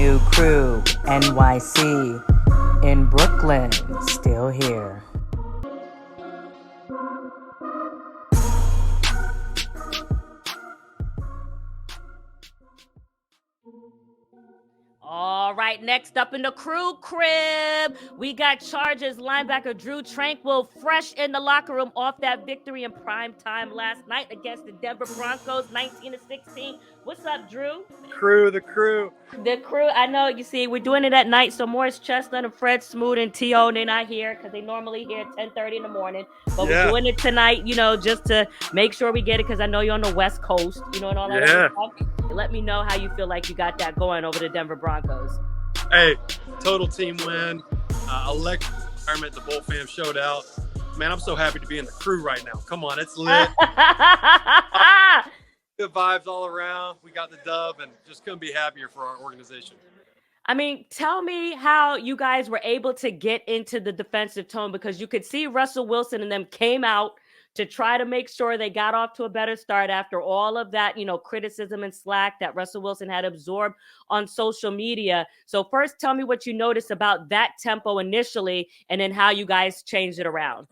new crew, NYC, in Brooklyn, still here. All right, next up in the crew crib, we got Chargers linebacker Drew Tranquil, fresh in the locker room off that victory in prime time last night against the Denver Broncos, 19-16. What's up, Drew? The crew. The crew, I know, you see, we're doing it at night, so Morris Chestnut and Fred Smoot and T.O., they're not here because they normally here at 10:30 in the morning. But we're doing it tonight, just to make sure we get it because I know you're on the West Coast, and all that other stuff. Let me know how you feel like you got that going over the Denver Broncos. Hey, total team win. Electric environment. The Bull fam showed out. Man, I'm so happy to be in the crew right now. Come on, it's lit. Good vibes all around. We got the dub and just couldn't be happier for our organization. I mean, tell me how you guys were able to get into the defensive tone, because you could see Russell Wilson and them came out to try to make sure they got off to a better start after all of that, criticism and slack that Russell Wilson had absorbed on social media. So first, tell me what you noticed about that tempo initially, and then how you guys changed it around.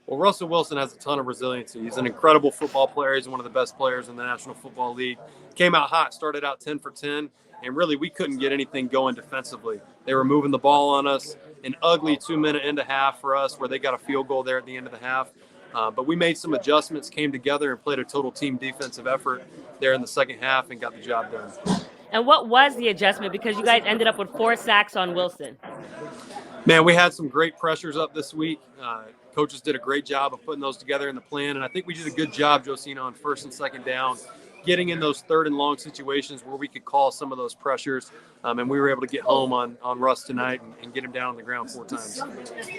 Well, Russell Wilson has a ton of resiliency. He's an incredible football player. He's one of the best players in the National Football League. Came out hot, started out 10 for 10, and really we couldn't get anything going defensively. They were moving the ball on us. An ugly 2-minute end of half for us where they got a field goal there at the end of the half. But we made some adjustments, came together, and played a total team defensive effort there in the second half and got the job done. And what was the adjustment? Because you guys ended up with 4 sacks on Wilson. Man, we had some great pressures up this week. Coaches did a great job of putting those together in the plan, and I think we did a good job, Josina, on first and second down, getting in those third and long situations where we could call some of those pressures, and we were able to get home on Russ tonight and get him down on the ground 4 times.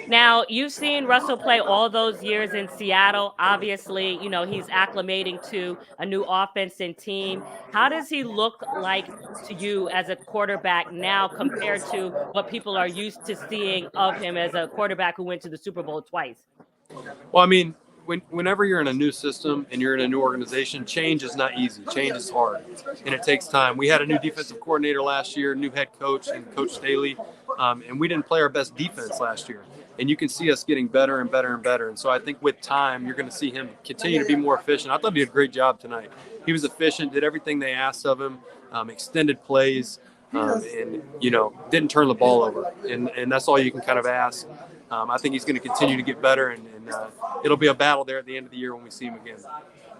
Now, you've seen Russell play all those years in Seattle. Obviously, he's acclimating to a new offense and team. How does he look like to you as a quarterback now compared to what people are used to seeing of him as a quarterback who went to the Super Bowl twice? Well, I mean, whenever you're in a new system and you're in a new organization, change is not easy. Change is hard, and it takes time. We had a new defensive coordinator last year, new head coach, and Coach Staley, and we didn't play our best defense last year. And you can see us getting better and better and better. And so I think with time, you're going to see him continue to be more efficient. I thought he did a great job tonight. He was efficient, did everything they asked of him, extended plays, and, didn't turn the ball over. And that's all you can kind of ask. I think he's going to continue to get better, and it'll be a battle there at the end of the year when we see him again.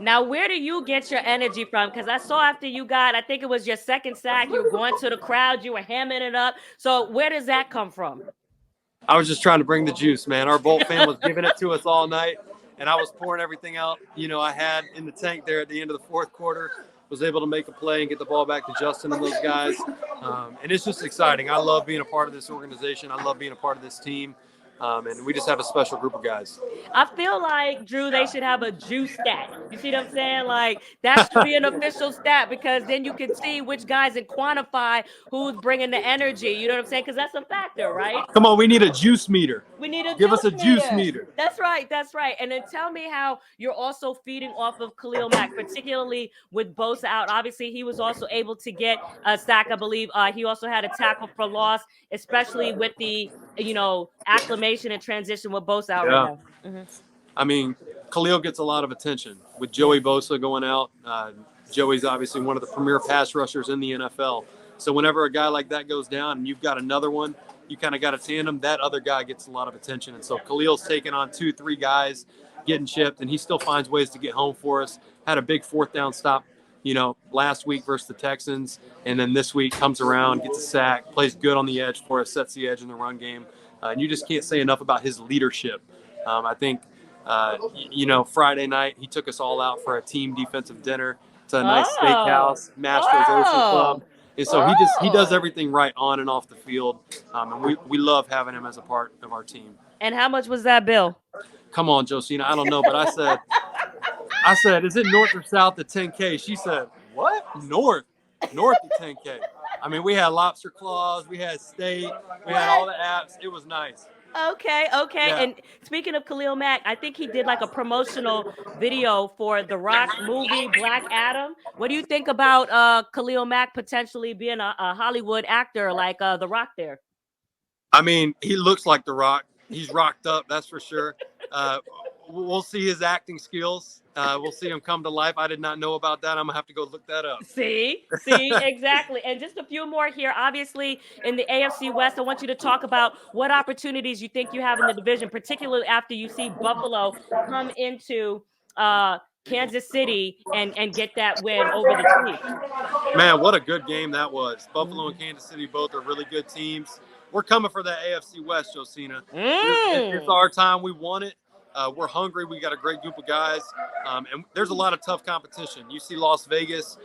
Now, where do you get your energy from? Because I saw after you got, I think it was your second sack, you were going to the crowd, you were hamming it up. So where does that come from? I was just trying to bring the juice, man. Our Bolt fan was giving it to us all night, and I was pouring everything out, I had in the tank there at the end of the fourth quarter. Was able to make a play and get the ball back to Justin and those guys. And it's just exciting. I love being a part of this organization. I love being a part of this team. And we just have a special group of guys. I feel like, Drew, they should have a juice stat. You see what I'm saying? Like, that should be an official stat, because then you can see which guys and quantify who's bringing the energy. You know what I'm saying? Because that's a factor, right? Come on, we need a juice meter. We need a Give us a juice meter. That's right. And then tell me how you're also feeding off of Khalil Mack, particularly with Bosa out. Obviously, he was also able to get a sack, I believe. He also had a tackle for loss, especially with the, acclimation and transition with Bosa out right now. Mm-hmm. I mean, Khalil gets a lot of attention with Joey Bosa going out. Joey's obviously one of the premier pass rushers in the NFL. So whenever a guy like that goes down and you've got another one, you kind of got a tandem, that other guy gets a lot of attention. And so Khalil's taking on 2-3 guys, getting chipped, and he still finds ways to get home for us. Had a big 4th down stop, last week versus the Texans. And then this week comes around, gets a sack, plays good on the edge for us, sets the edge in the run game. And you just can't say enough about his leadership. I think, Friday night, he took us all out for a team defensive dinner. It's a nice steakhouse, Mastro's Ocean Club. And so he does everything right on and off the field. And we love having him as a part of our team. And how much was that bill? Come on, Josina. I don't know, but I said, is it north or south of 10K? She said, what? North of 10K. I mean, we had lobster claws, we had steak, we had all the apps. It was nice. Okay. Yeah. And speaking of Khalil Mack, I think he did like a promotional video for the Rock's movie Black Adam. What do you think about Khalil Mack potentially being a Hollywood actor like The Rock there? I mean, he looks like The Rock. He's rocked up, that's for sure. Uh, we'll see his acting skills. We'll see him come to life. I did not know about that. I'm gonna have to go look that up. See, exactly. And just a few more here. Obviously, in the AFC West, I want you to talk about what opportunities you think you have in the division, particularly after you see Buffalo come into Kansas City and get that win over the Chiefs. Man, what a good game that was. Buffalo and Mm. Kansas City both are really good teams. We're coming for that AFC West, Josina. It's Mm. our time. We want it. We're hungry. We got a great group of guys, and there's a lot of tough competition. You see Las Vegas,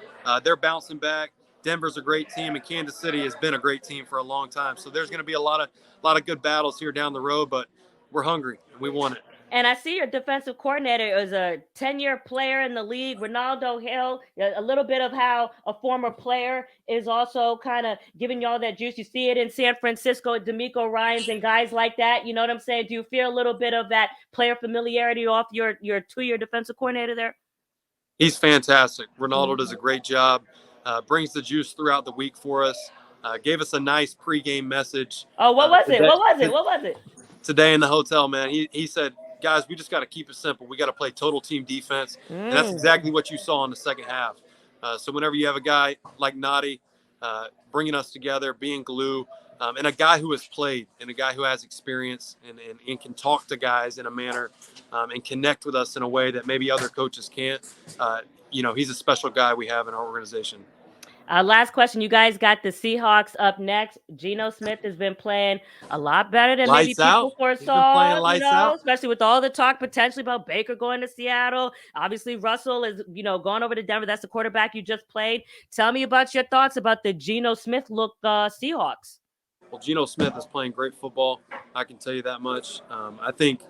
they're bouncing back. Denver's a great team, and Kansas City has been a great team for a long time. So there's going to be a lot of good battles here down the road, but we're hungry and we want it. And I see your defensive coordinator is a 10-year player in the league, Ronaldo Hill. A little bit of how a former player is also kind of giving y'all that juice. You see it in San Francisco, D'Amico Ryans and guys like that. You know what I'm saying? Do you feel a little bit of that player familiarity off your 2-year defensive coordinator there? He's fantastic. Ronaldo does a great job. Brings the juice throughout the week for us. Gave us a nice pregame message. Oh, what was it? Today, What was it? What was it? today in the hotel, man. He said, guys, we just got to keep it simple. We got to play total team defense. And that's exactly what you saw in the second half. So whenever you have a guy like Nadi bringing us together, being glue, and a guy who has played and a guy who has experience and can talk to guys in a manner and connect with us in a way that maybe other coaches can't, he's a special guy we have in our organization. Last question. You guys got the Seahawks up next. Geno Smith has been playing a lot better than maybe Lights out. people He's been playing foresaw, lights out. especially with all the talk potentially about Baker going to Seattle. Obviously, Russell is, going over to Denver. That's the quarterback you just played. Tell me about your thoughts about the Geno Smith look Seahawks. Well, Geno Smith is playing great football. I can tell you that much. I think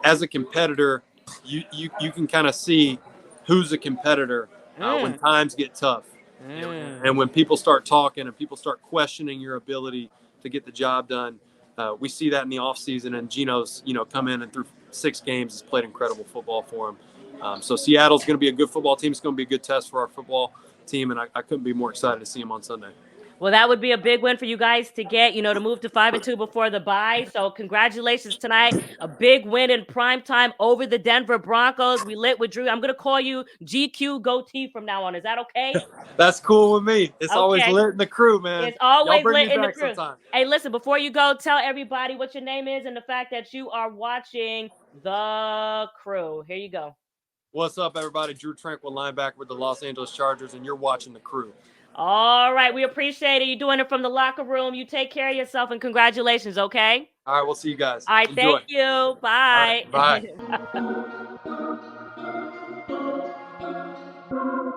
as a competitor, you can kind of see who's a competitor when times get tough. And when people start talking and people start questioning your ability to get the job done, we see that in the offseason. And Geno's, come in and through 6 games has played incredible football for him. So Seattle's going to be a good football team. It's going to be a good test for our football team, and I couldn't be more excited to see him on Sunday. Well, that would be a big win for you guys to get, to move to 5-2 before the bye. So congratulations tonight. A big win in prime time over the Denver Broncos. We lit with Drew. I'm going to call you GQ Goatee from now on. Is that okay? That's cool with me. It's always lit in the crew, man. It's always lit in the crew. Sometime. Hey, listen, before you go, tell everybody what your name is and the fact that you are watching The Crew. Here you go. What's up, everybody? Drew Tranquil, linebacker with the Los Angeles Chargers, and you're watching The Crew. All right. We appreciate it. You're doing it from the locker room. You take care of yourself, and congratulations, okay? All right. We'll see you guys. All right. Enjoy. Thank you. Bye. All right, bye.